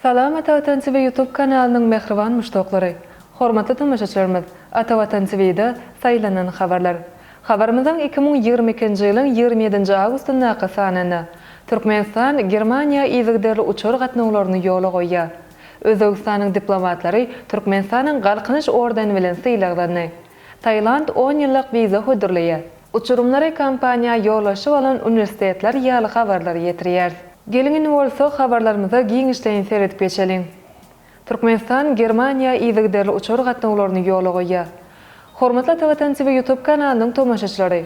Salam Atavatan TV YouTube kanalının mehriban müştaqlary. Hormatly tamaşaçylarymyz, Atavatan TV'de saýlanan habarlar. Habarymyzyň 2022-nji ýylyň 27-nji awgustyna sanyny Türkmenistan Germaniýa ýygderli uçur gatnawlaryny ýola goýýar. Özbegistanyň diplomatlary Türkmenistanyň galkynyş ordeni bilen syýlaglandy. Taýland 10 ýyllyk wiza hödürleýär. Uçurumlary kampaniýa ýolaşy bolan uniwersitetler ýaly habarlary ýetirýär. Gelin bolsa habarlarymyza giňişden seredip geçelim. Türkmenistan Germaniýa ýygderli uçur gatnawlaryny ýola goýýar. Hormatly Atavatan TV YouTube kanalynyň tomaşaçylary,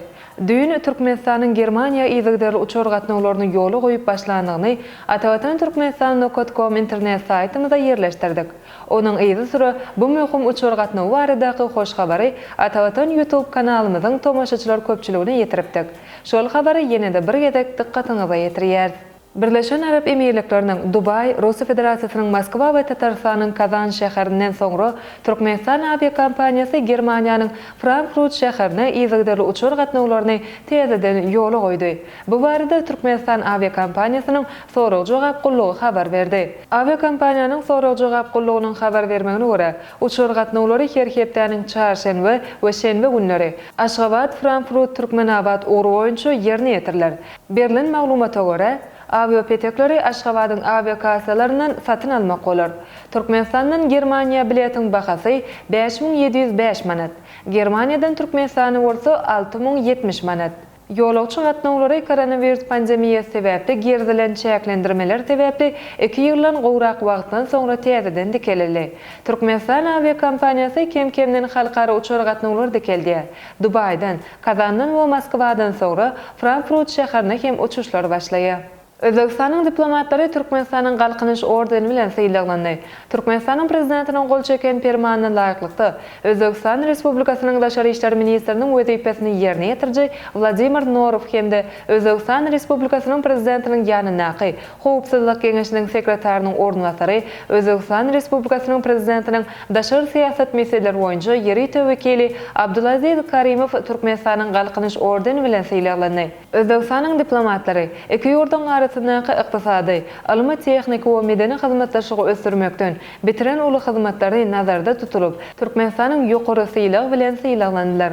düýün Türkmenistanyň Germaniýa ýygderli uçur gatnawlaryny ýola goýup başlandygyny Atavatan Türkmenistan.com internet saýtymyzda ýerleşdirdik. Onuň ýyzy süre bu möhüm uçur gatnawy baradaky hoş habary Atavatan YouTube kanalymyzyň tomaşaçylar köpçüligine ýetiripdik. Şol habary ýene-de bir gezek dikkatiňize ýetirýär. Birleşen Arap Emirliklerining Dubai, Russiya Federasyanyň Moskva we Tatarstanyň Kazan şäherinden soňra Türkmenistan aviakompaniýasy Germaniýanyň Frankfurt şäherine ýygderli uçur gatnawlaryny tezeden ýola goýdy. Bu barada Türkmenistan aviakompaniýasynyň sorag jogap gullugy habar berdi. Aviakompaniýanyň sorag jogap gullugynyň habar bermegine görä, uçur gatnawlary her hepdeniň çarşenbe we şenbe günleri Aşgabat, Frankfurt, Türkmenabad uğru boýunça ýerine ýetirler. Berlin maglumata görä, aviapetekleri Aşgabatyň aviakassalaryndan satyn almak bolar. Türkmenistandan Germaniýa biletiň bahasy 5705 manat. Germaniýadan Türkmenistana bolsa 6070 manat. Ýolagçy gatnawlary koronavirus pandemiýasy sebäpli gerdilen çäklendirmeler sebäpli 2 ýyldan gowrak wagtdan soňra täzeden dikeldi. Türkmenistan aviakompaniýasy kem-kemden halkara uçur gatnawlary dikeldi. Dubaidan, Kazandan we Moskwadan soňra Frankfurt şäherine hem uçuşlar başlaýar. Özbegistanyň diplomatlary Türkmenistanyň galkynyş ordeni bilen syýlaglandy. Türkmenistanyň prezidentiniň gol çeken fermanyna laýyklykda Özbegistan Respublikasynyň daşary işler ministriniň wezipesini ýerine ýetirjek Vladimir Norov hemde Özbegistan Respublikasynyň prezidentiniň ýanynaky Howpsuzlyk Geňeşiniň sekretarsynyň ornwasary Özbegistan Respublikasynyň prezidentiniň daşary siýasat meseleleri boýunça ýeri tewekili Abdulaziz Karimow Türkmenistanyň galkynyş ordeni bilen syýlaglandy. Özbegistanyň diplomatlary iki ýurduň arasyndaky ykdysady, almy tehnik we medeni hyzmatlaşygy ösdürmekden bitiren uly hyzmatlary nazarda tutulyp, Türkmenistanyň ýokary syýlagy bilen syýlaglandylar.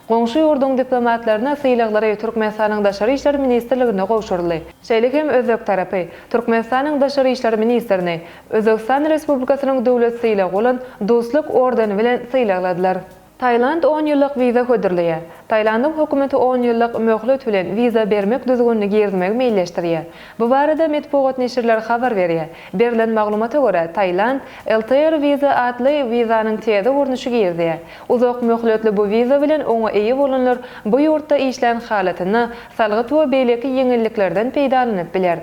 Goňşy ýurduň diplomatlaryna syýlaglary Türkmenistanyň daşary işler ministrligine gowşurly. Şeýlekem özbek tarapy Türkmenistanyň daşary işler ministrini Özbegistan Respublikasynyň döwlet syýlagy bolan Dostluk ordeni bilen syýlagladylar. Taýland 10 ýyllyk wiza hödürleýär. Taýlandyň hökümeti 10 ýyllyk möhlet bilen wiza bermek düzgünligi ýermek meýleşdirýär. Bu barada medeniýet neşirler habar berýär. Berlen maglumata görä, Taýland LTR wiza adly wizanyň teze urunuşy girdi. Uzak möhletli bu wiza bilen oňa eýe bolanlar bu ýurtda işlän halatyny salgyt we beýleki ýeňilliklerden peýdalanyp biler.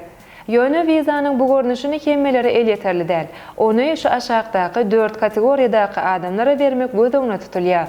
Ýöne wizanyň bu görnüşini hemmeleri el ýeterli däl. Ony şu aşagdaky 4 kategoriýadaky adamlara bermek göz öňüne tutulýar.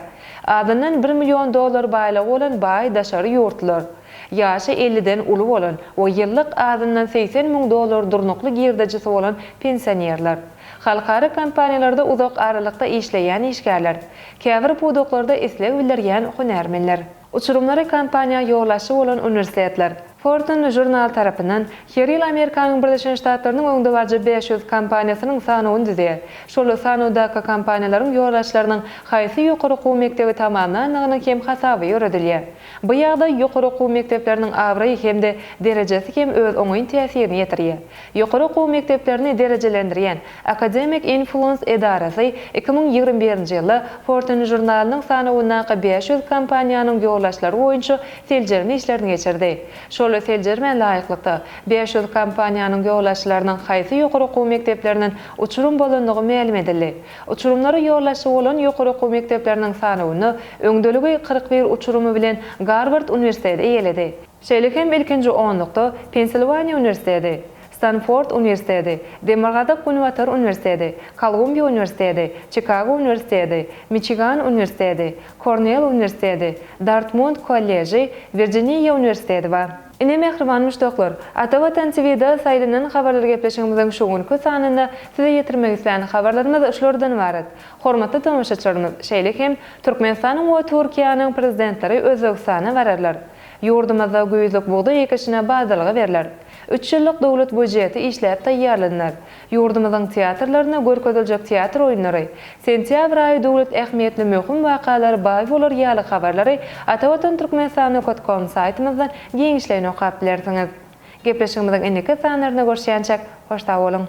Adamdan $1 milyon baýlygy bolan baý daşary ýurtlar, ýaşy 50-den uly bolan we ýyllyk adamdan $80.000 durnukly girdejisi bolan pensionerler. Halkara kompaniýalarda uzak aralykda işleýän işgärler, käbir pudoklarda isleg bildirýän hunärmenler. Uçurumlary kampaniýa ýolaşy bolan uniwersitetler Fortune jurnal tarapyndan her ýyl Amerikanyň Birleşen Ştatlarynyň öňde barjy 500 kompaniýasynyň sanyny dizýär. Şol sanydaky kompaniýalaryň ýolaşlarynyň haýsy ýokary okuw mektebi tamamlanyny hem hasaby ýöredilýär. Bu ýagda ýokary okuw mektepleriniň awry hemde derejesi hem öz oňy täsirini ýetirýär. Ýokary okuw mekteplerini derejelendirýän Academic Influence edarasy 2021-nji ýylda Fortune jurnalynyň sanyna 500 kompaniýanyň ýolaşlary boýunça seljerme işlerini geçirdi. Şol seljerme laýyklykda 500 kompaniýanyň ýolaşlarynyň haýsy ýokary okuw mektepleriniň uçurum bolandygy ma'lum edildi. Uçurumlary ýolaşy bolan ýokary okuw mektepleriniň sanyny öňdeligi 41 uçurumy bilen Harvard Uniwersiteti eýeledi. Şeýlekem ilkinji onlukda Pennsylvania Uniwersiteti, Stanford Uniwersiteti, Demargadak Konservator Uniwersiteti, Columbia Uniwersiteti, Chicago Uniwersiteti, Michigan Uniwersiteti, Cornell Uniwersiteti, Dartmouth Kolleji, Virginia Uniwersiteti bar. Ine mehriban müştaklar, Atavatan TV'de saylanan habarlar gepleşigimizden şu günkü sanynda size ýetirmek isleýän habarlarymyz şulardan ibaret. Hormatly tamaşaçylarymyz, şeýle hem Türkmenistanyň we Türkiýanyň prezidentleri Özbegistana bararlar. Yurdumyzda göýzlük buğday ekişine bazylygy beriler. 3 ýyllyk dowlat budjeti işläp taýýarlanýar. Yurdumyzyň teatrlaryna görkezüljek teatr oýunlary, sentýabr aýy dowlat ähmiýetli möhüm wakalary baý bolar ýaly habarlary atawatan.turkmenstan.com saýtymyzdan geňişleýän okap bilersiňiz. Gepleşigimiziň indiki sanlaryna görüşýänçek hoşta bolun.